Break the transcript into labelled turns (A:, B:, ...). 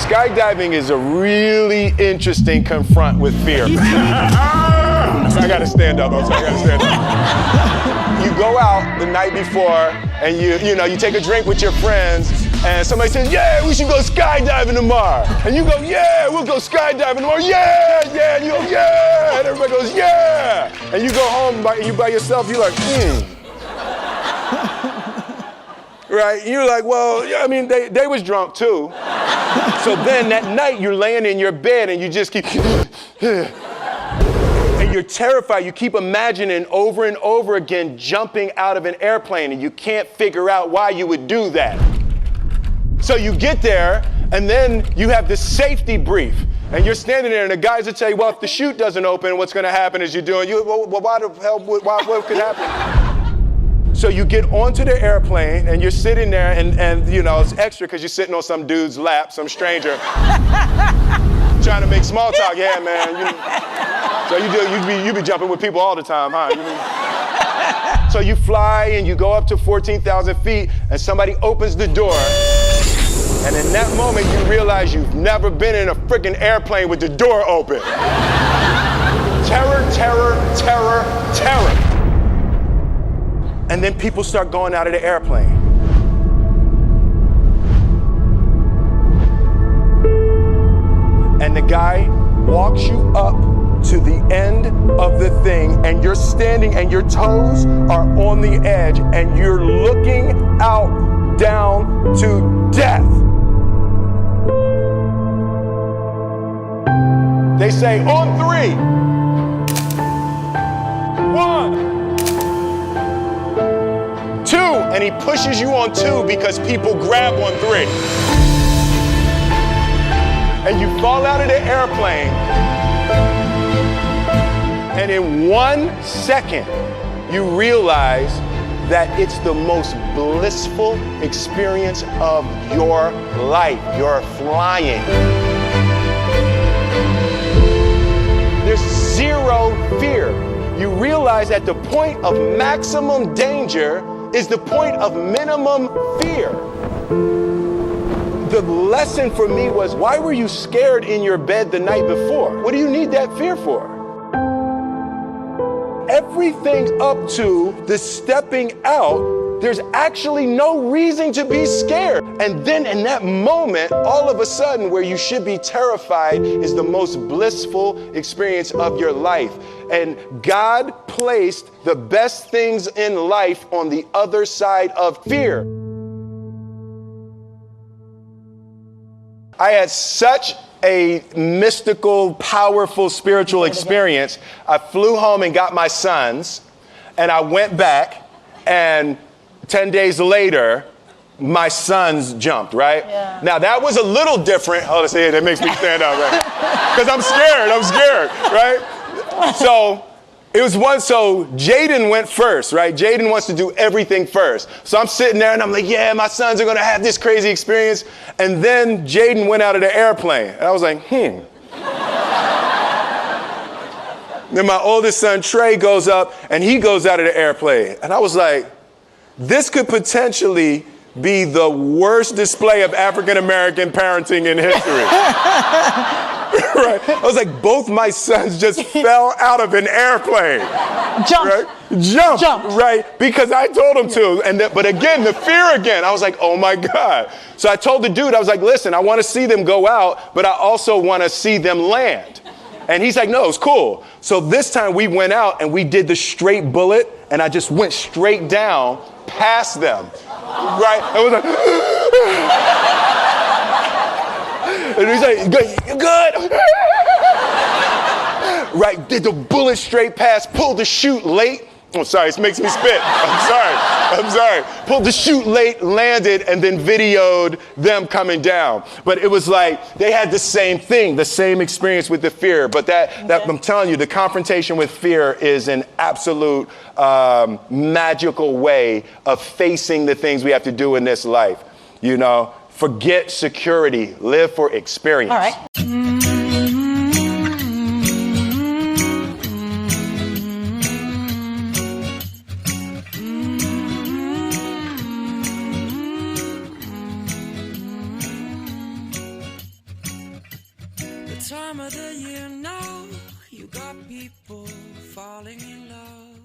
A: Skydiving is a really interesting confront with fear. I gotta stand up. You go out the night before and you take a drink with your friends and somebody says, yeah, we should go skydiving tomorrow. And you go, yeah, we'll go skydiving tomorrow. Yeah. And you go, yeah. And everybody goes, yeah. And you go home you by yourself, you're like, Right? You're like, well, yeah, I mean, they was drunk too. So then that night you're laying in your bed and you just keep, and you're terrified. You keep imagining over and over again jumping out of an airplane and you can't figure out why you would do that. So you get there and then you have this safety brief and you're standing there and the guys will tell you, well, if the chute doesn't open, what's going to happen is why the hell, what could happen? So you get onto the airplane and you're sitting there and it's extra because you're sitting on some dude's lap, some stranger, trying to make small talk. Yeah, man. So you be jumping with people all the time, huh? So you fly and you go up to 14,000 feet and somebody opens the door. And in that moment, you realize you've never been in a freaking airplane with the door open. Terror. And then people start going out of the airplane. And the guy walks you up to the end of the thing, and you're standing and your toes are on the edge, and you're looking out down to death. They say, on 3. 1. 2, and he pushes you on 2 because people grab on 3. And you fall out of the airplane, and in 1 second, you realize that it's the most blissful experience of your life. You're flying. There's zero fear. You realize at the point of maximum danger is the point of minimum fear. The lesson for me was, why were you scared in your bed the night before? What do you need that fear for? Everything up to the stepping out, there's actually no reason to be scared. And then in that moment, all of a sudden, where you should be terrified is the most blissful experience of your life. And God placed the best things in life on the other side of fear. I had such a mystical, powerful, spiritual experience. I flew home and got my sons, and I went back, and 10 days later, my sons jumped, right? Yeah. Now, that was a little different. Oh, let's see, that makes me stand up, right? Because I'm scared, right? So Jaden went first, right? Jaden wants to do everything first. So I'm sitting there and I'm like, yeah, my sons are going to have this crazy experience. And then Jaden went out of the airplane. And I was like, Then my oldest son, Trey, goes up and he goes out of the airplane. And I was like, this could potentially be the worst display of African-American parenting in history. Right? I was like, both my sons just fell out of an airplane. Jumped, right? Because I told them to. But again, the fear again. I was like, oh my God. So I told the dude, I was like, listen, I want to see them go out, but I also want to see them land. And he's like, no, it's cool. So this time we went out and we did the straight bullet, and I just went straight down past them. Right? I was like, and he's like, you good? Right, did the bullet straight past, pulled the chute late. Oh, sorry, this makes me spit. I'm sorry. Pulled the chute late, landed, and then videoed them coming down. But it was like, they had the same thing, the same experience with the fear. But that I'm telling you, the confrontation with fear is an absolute magical way of facing the things we have to do in this life. Forget security, live for experience.
B: All right. time of the year now, you got people falling in love.